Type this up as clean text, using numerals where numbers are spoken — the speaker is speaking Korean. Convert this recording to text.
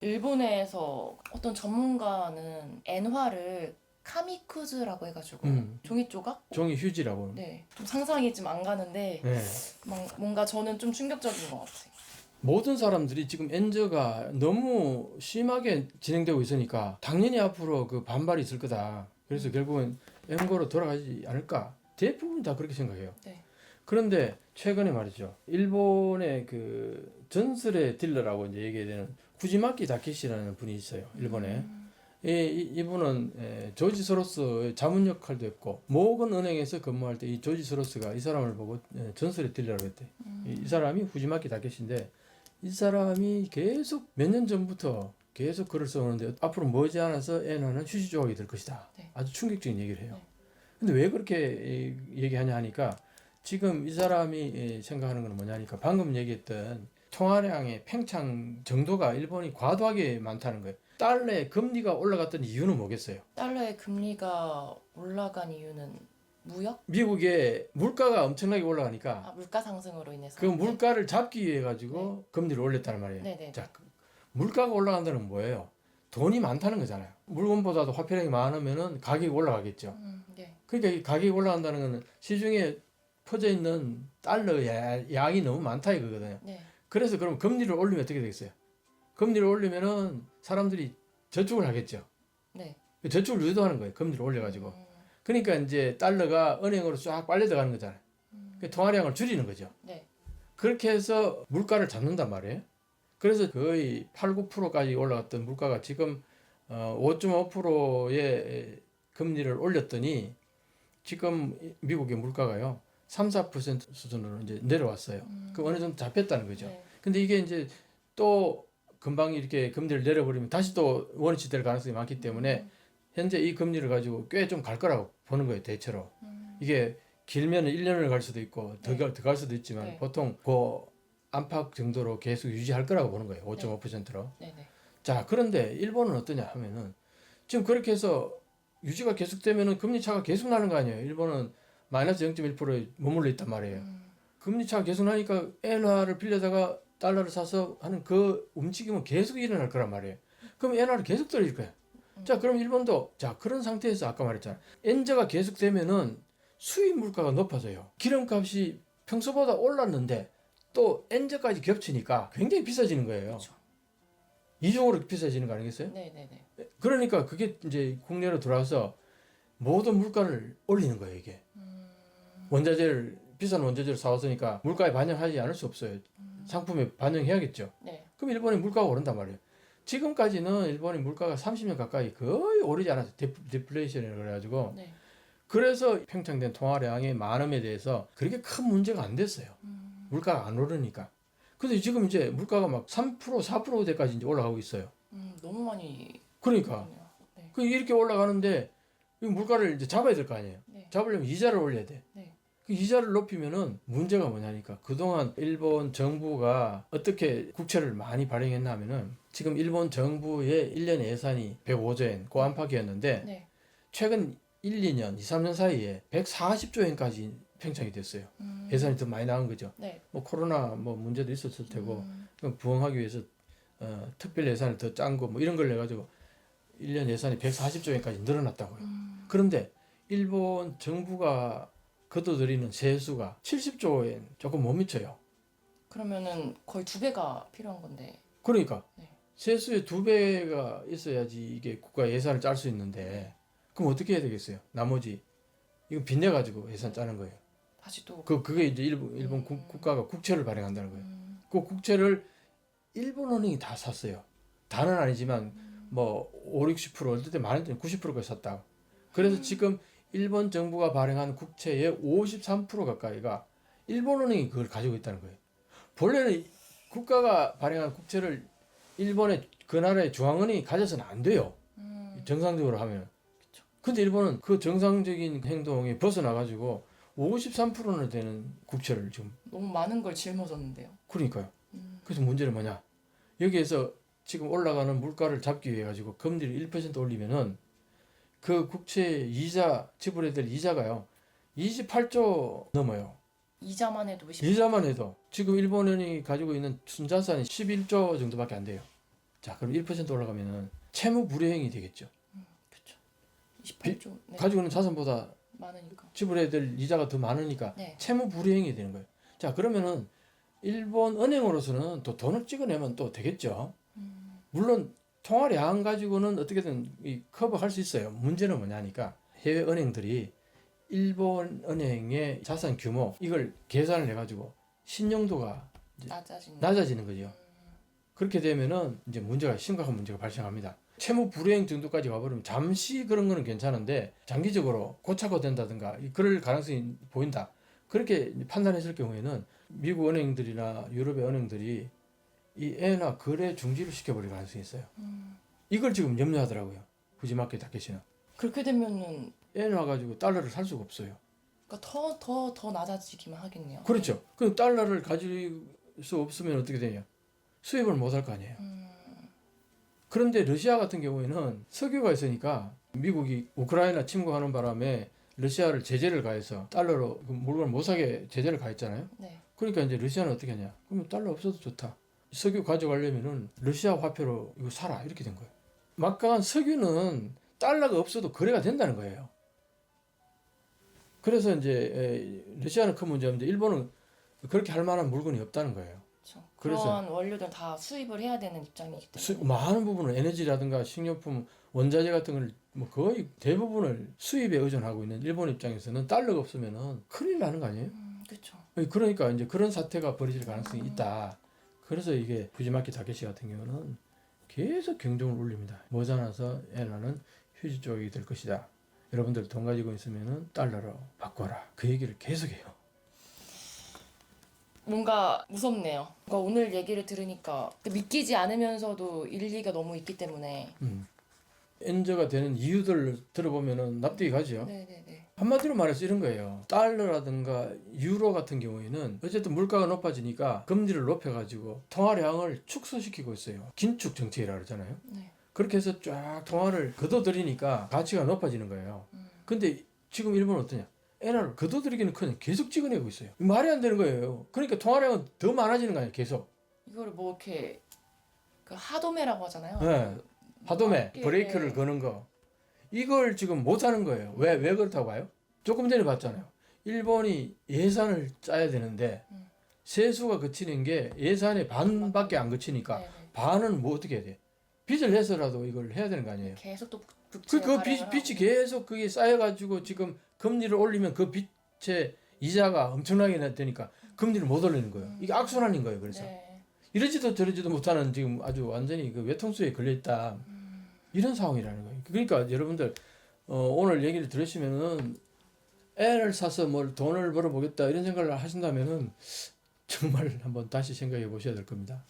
일본에서 어떤 전문가는 엔화를 카미쿠즈라고 해가지고 종이 조각? 종이 휴지라고. 네, 좀 상상이 좀 안 가는데 네. 뭔가 저는 좀 충격적인 것 같아요. 모든 사람들이 지금 엔저가 너무 심하게 진행되고 있으니까 당연히 앞으로 그 반발이 있을 거다. 그래서 결국은 엔거로 돌아가지 않을까. 대부분 다 그렇게 생각해요. 네. 그런데 최근에 말이죠. 일본의 그 전설의 딜러라고 이제 얘기되는 후지마키 다케시라는 분이 있어요. 일본에. 이분은 조지 소로스의 자문 역할도 했고 모건 은행에서 근무할 때 이 조지 소로스가 이 사람을 보고 전설의 딜러라고 했대. 이 사람이 후지마키 다케시인데 이 사람이 계속 몇 년 전부터 계속 글을 써오는데 앞으로 머지않아서 엔화는 휴지 조각이 될 것이다. 네. 아주 충격적인 얘기를 해요. 네. 근데 왜 그렇게 얘기하냐 하니까 지금 이 사람이 생각하는 건 뭐냐니까 방금 얘기했던 통화량의 팽창 정도가 일본이 과도하게 많다는 거예요. 달러의 금리가 올라갔던 이유는 뭐겠어요? 달러의 금리가 올라간 이유는 무역? 미국의 물가가 엄청나게 올라가니까 물가 상승으로 인해서. 그 물가를 잡기 위해 가지고 금리를 올렸다는 말이에요. 네네. 자, 물가가 올라간다는 건 뭐예요? 돈이 많다는 거잖아요. 물건보다도 화폐량이 많으면은 가격이 올라가겠죠. 네. 그러니까 이 가격이 올라간다는 거는 시중에 퍼져 있는 달러의 양이 너무 많다 이거거든요. 네. 그래서 그럼 금리를 올리면 어떻게 되겠어요? 금리를 올리면은 사람들이 저축을 하겠죠. 네. 저축을 유도하는 거예요. 금리를 올려가지고. 그러니까 이제 달러가 은행으로 쫙 빨려 들어가는 거잖아요. 그 통화량을 줄이는 거죠. 네. 그렇게 해서 물가를 잡는단 말이에요. 그래서 거의 8, 9%까지 올라갔던 물가가 지금 5.5%의 금리를 올렸더니 지금 미국의 물가가요 3, 4% 수준으로 이제 내려왔어요. 그 어느 정도 잡혔다는 거죠. 네. 근데 이게 이제 또 금방 이렇게 금리를 내려버리면 다시 또 원위치 될 가능성이 많기 때문에 현재 이 금리를 가지고 꽤 좀 갈 거라고 보는 거예요, 대체로. 이게 길면 1년을 갈 수도 있고 더 갈 수도 있지만 네. 보통 그 안팎 정도로 계속 유지할 거라고 보는 거예요. 5.5%로. 네네. 자, 그런데 일본은 어떠냐 하면은 지금 그렇게 해서 유지가 계속되면은 금리 차가 계속 나는 거 아니에요. 일본은 마이너스 0.1%에 머물러 있단 말이에요. 금리 차가 계속 나니까 엔화를 빌려다가 달러를 사서 하는 그 움직임은 계속 일어날 거란 말이에요. 그럼 엔화를 계속 떨어질 거예요. 자, 그럼 일본도 자 그런 상태에서 아까 말했잖아. 엔저가 계속되면은 수입 물가가 높아져요. 기름값이 평소보다 올랐는데 또 엔저까지 겹치니까 굉장히 비싸지는 거예요. 그렇죠. 이중으로 비싸지는 거 아니겠어요? 네네네. 그러니까 그게 이제 국내로 들어와서 모든 물가를 올리는 거예요, 이게. 원자재를, 비싼 원자재를 사왔으니까 물가에 반영하지 않을 수 없어요. 상품에 반영해야겠죠. 네. 그럼 일본의 물가가 오른단 말이에요. 지금까지는 일본의 물가가 30년 가까이 거의 오르지 않았어요. 디플레이션이라고 그래가지고. 네. 그래서 팽창된 통화량의 많음에 대해서 그렇게 큰 문제가 안 됐어요. 물가가 안 오르니까. 근데 지금 이제 물가가 막 3%, 4%대까지 이제 올라가고 있어요. 너무 많이. 그러니까. 네. 그 이렇게 올라가는데 이 물가를 이제 잡아야 될 거 아니에요. 네. 잡으려면 이자를 올려야 돼. 네. 그 이자를 높이면은 문제가 뭐냐니까 그동안 일본 정부가 어떻게 국채를 많이 발행했나 하면은 지금 일본 정부의 1년 예산이 105조엔 그 안팎이었는데 네. 최근 1, 2년, 2, 3년 사이에 140조엔까지 팽창이 됐어요. 예산이 더 많이 나온 거죠. 네. 뭐 코로나 뭐 문제도 있었을 테고 부흥하기 위해서 특별 예산을 더 짠 거 뭐 이런 걸 내가지고 1년 예산이 140조엔까지 늘어났다고요. 그런데 일본 정부가 거둬들이는 세수가 70조엔 조금 못 미쳐요. 그러면은 거의 2배가 필요한 건데. 그러니까 네. 세수의 2배가 있어야지 이게 국가 예산을 짤 수 있는데 그럼 어떻게 해야 되겠어요? 나머지 이거 빚내 가지고 예산 짜는 거예요. 다시 또. 그게 이제 일본 국가가 국채를 발행한다는 거예요. 그 국채를 일본 은행이 다 샀어요. 다는 아니지만 뭐 5, 60% 어떨 때 많을 때는 90%까지 샀다. 그래서 지금 일본 정부가 발행한 국채의 53% 가까이가 일본 은행이 그걸 가지고 있다는 거예요. 본래는 국가가 발행한 국채를 일본의 그 나라의 중앙은행이 가져서는 안 돼요. 정상적으로 하면. 근데 일본은 그 정상적인 행동에 벗어나가지고 53%나 되는 국채를 지금. 너무 많은 걸 짊어졌는데요. 그러니까요. 그래서 문제는 뭐냐. 여기에서 지금 올라가는 물가를 잡기 위해 가지고 금리를 1% 올리면은 그 국채 이자, 지불해야 될 이자가요. 28조 넘어요. 이자만 해도 이자만 해도 지금 일본은행이 가지고 있는 순자산이 11조 정도밖에 안 돼요. 자, 그럼 1% 올라가면은 채무 불이행이 되겠죠. 그렇죠. 28조. 네. 가지고 있는 자산보다 많으니까. 지불해야 될 이자가 더 많으니까 네. 채무 불이행이 되는 거예요. 자, 그러면은 일본 은행으로서는 또 돈을 찍어내면 또 되겠죠. 물론 통화량 가지고는 어떻게든 커버할 수 있어요. 문제는 뭐냐니까 해외 은행들이 일본 은행의 자산 규모 이걸 계산을 해가지고 신용도가 낮아지는 거죠. 그렇게 되면은 이제 심각한 문제가 발생합니다. 채무 불이행 정도까지 가버리면 잠시 그런 거는 괜찮은데 장기적으로 고착화된다든가 그럴 가능성이 보인다. 그렇게 판단했을 경우에는 미국 은행들이나 유럽의 은행들이 이 엔화 거래 중지를 시켜버릴 가능성이 있어요. 이걸 지금 염려하더라고요. 후지마키 타케시는. 그렇게 되면은 엔화 가지고 달러를 살 수가 없어요. 그러니까 더 낮아지기만 하겠네요. 그렇죠. 그럼 달러를 가질 수 없으면 어떻게 되냐? 수입을 못 할 거 아니에요. 그런데 러시아 같은 경우에는 석유가 있으니까 미국이 우크라이나 침공하는 바람에 러시아를 제재를 가해서 달러로 그 물건을 못 사게 제재를 가했잖아요. 네. 그러니까 이제 러시아는 어떻게 하냐? 그러면 달러 없어도 좋다. 석유 가져가려면은 러시아 화폐로 이거 사라 이렇게 된 거예요. 막강한 석유는 달러가 없어도 거래가 된다는 거예요. 그래서 이제 러시아는 큰 문제인데 일본은 그렇게 할 만한 물건이 없다는 거예요. 그렇죠. 그래서 그런 원료들 다 수입을 해야 되는 입장이기 때문에. 많은 부분은 에너지라든가 식료품, 원자재 같은 걸 뭐 거의 대부분을 수입에 의존하고 있는 일본 입장에서는 달러가 없으면은 큰일 나는 거 아니에요? 그렇죠. 그러니까 이제 그런 사태가 벌어질 가능성이 있다. 그래서 이게 후지마키 타케시 같은 경우는 계속 경종을 울립니다. 모자라서 엔화는 휴지 쪽이 될 것이다. 여러분들 돈 가지고 있으면은 달러로 바꿔라. 그 얘기를 계속해요. 뭔가 무섭네요. 그러니까 오늘 얘기를 들으니까 믿기지 않으면서도 일리가 너무 있기 때문에. 엔저가 되는 이유들을 들어보면은 납득이 가죠. 네네네. 한마디로 말해서 이런 거예요. 달러라든가 유로 같은 경우에는 어쨌든 물가가 높아지니까 금리를 높여가지고 통화량을 축소시키고 있어요. 긴축 정책이라고 그러잖아요. 네. 그렇게 해서 쫙 통화를 걷어들이니까 가치가 높아지는 거예요. 근데 지금 일본은 어떠냐? 엔화를 걷어들이기는커녕 계속 찍어내고 있어요. 말이 안 되는 거예요. 그러니까 통화량은 더 많아지는 거 아니에요. 계속. 이거를 뭐 이렇게 그 하도메라고 하잖아요. 네. 하도메, 예, 브레이크를 예. 거는 거. 이걸 지금 못 하는 거예요. 왜 그렇다고 봐요? 조금 전에 봤잖아요. 일본이 예산을 짜야 되는데 세수가 그치는 게 예산의 반밖에 안 그치니까 네네. 반은 뭐 어떻게 해야 돼? 빚을 내서라도 이걸 해야 되는 거 아니에요? 계속 또 국채 그 빚이 계속 그게 쌓여가지고 지금 금리를 올리면 그 빚의 이자가 엄청나게 되니까 금리를 못 올리는 거예요. 이게 악순환인 거예요. 그래서 네. 이러지도 저러지도 못하는 지금 아주 완전히 그 외통수에 걸려있다. 이런 상황이라는 거예요. 그러니까 여러분들 오늘 얘기를 들으시면은 애를 사서 뭘 돈을 벌어보겠다 이런 생각을 하신다면은 정말 한번 다시 생각해 보셔야 될 겁니다.